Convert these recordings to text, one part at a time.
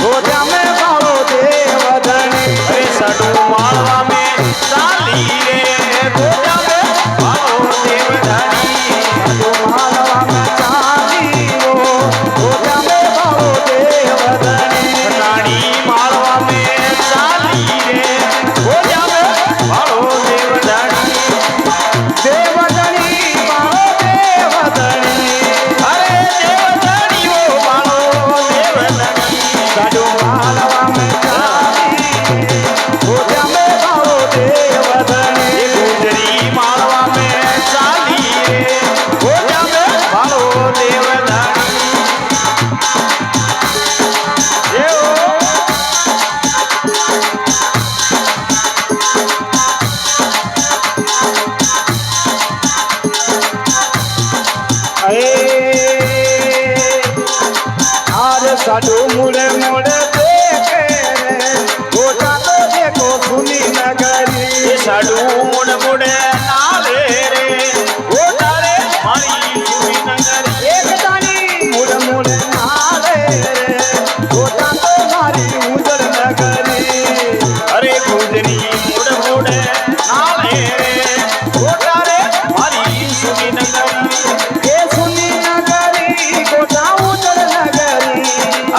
रोजा में बालो देव धनी अरे साडू मालवा में चाली रे रोजा में बालो देव धनी साडू मालवा में चाली वो रोजा में बालो देव धनी रानी मालवा में चाली रे रोजा में बालो देव धनी देवधनी बालो देवधनी अरे देव धनी वो बालो देव धनी साडू मालवा में चाली रोजा में बालो देवधनी गुजरी मालवा में चाली रे रोजा में बालो देव धनी आज साडू मुड़े मुड़े देखे रे गोटा तो देखो सुनी नगरी ये साडू मुड़ मुड़े नाले रे गोटा रे मारी सुनी नगरी एक दानी मुड़े मुड़े नाले रे गोटा तो मारी उजर नगरी अरे गुजरी मुड़ मुड़े नाले रे गोटा रे मारी सुनी नगरी ये सुनी नगरी गोटा उजर नगरी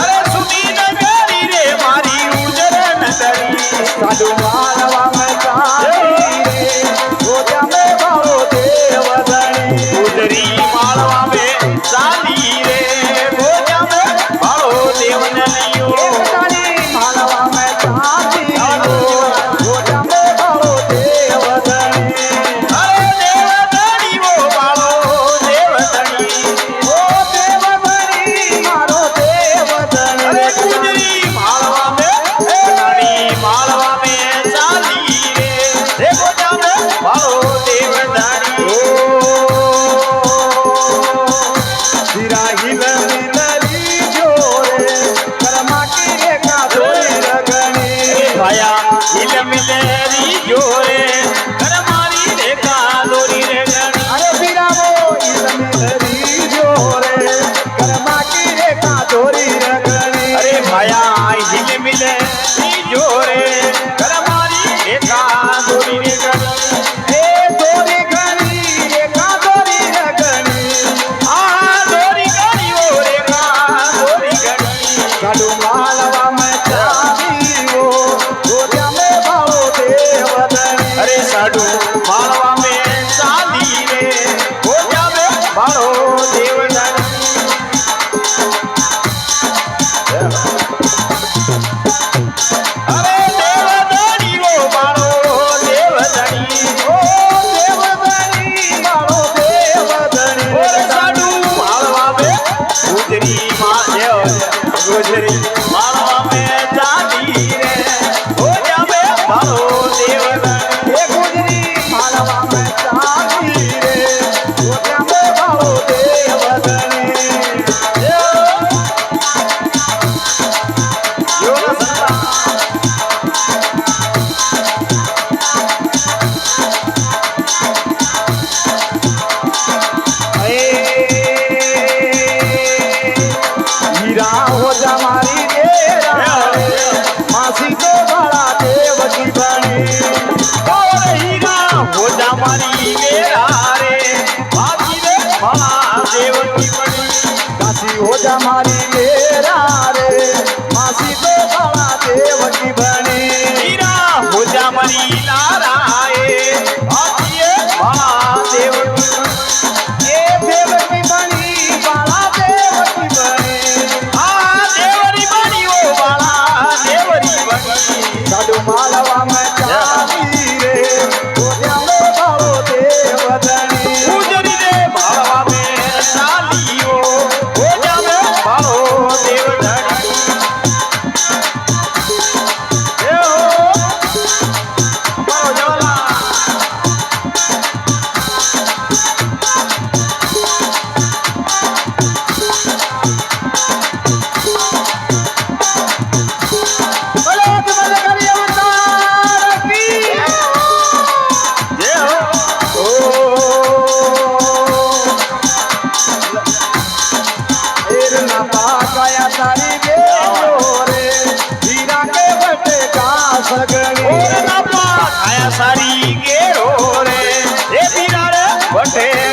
अरे सुनी नगरी रे मारी उजर नगरी साडू मालवा में चाली रे गोटा में बालो देवधनी गुजरी मालवा में चाली रे गोटा में बालो देव धनियो एकतानी मालवा में चाली गोटा में बालो देवधनी अरे देव धनी वो बालो देव धनी ओ देवधनी मारो देवधनी अरे गुजरी मालवा में रानी मालवा में चाली रे गोटा में बालो देव धनी सिरा हिल मिलरी जोरे कर्मा की रेखा धोरी रगनी भाया हिल मिलेरी जोरे कर मारी रेखा दोरी रे गणी अरे सिरा वो हिल मिलरी जोरे कर्मा की रेखा धोरी रगनी अरे भाया हिल मिलेरी जोरे कर मारी रेखा दोरी रे गणी हे धोरी गनी रेखा धोरी रगनी आ दोरी गणी वो रेखा दोरी गणी साडू मालवा में चाली वो गोटा में बालो देवधनी अरे साडू मालवा में चाली रे गोटा में बालो देव धनी अरे देव धनी वो बालो देव धनी ओ देवधनी बालो देवधनी ओरे साडू मालवा में गुजरी गुजरी मालवा में चाली रे गोटा में बालो देव धनी हे गुजरी मालवा में चाली रे गोटा में बालो देवधनी यो ना संता हीरा हो जा मारी तेरा मासी को बड़ा देव की बनी और हीरा हो जा मारी मेरा रे बाजी रे महादेव की बड़ी काशी हो जा मारी तेरा रे मासी को बड़ा देव की बनी हीरा हो जा मारी नाराए बाजी रे महादेव की बड़ी ये देव की बनी बड़ा देव की बनी आ देवरी बड़ी वो बाला देवरी बड़ी साडू मालवा में चाली रे गोटा में बालो देवधनी गुजरी रे मालवा में चाली वो गोटा में बालो देव धनी ए हो बालो जवाला बोलो तुम्हारे करिए अवतार સગણી ઓરે બાપા છાયા સારી ગેરો રે એ બિરાડે વટે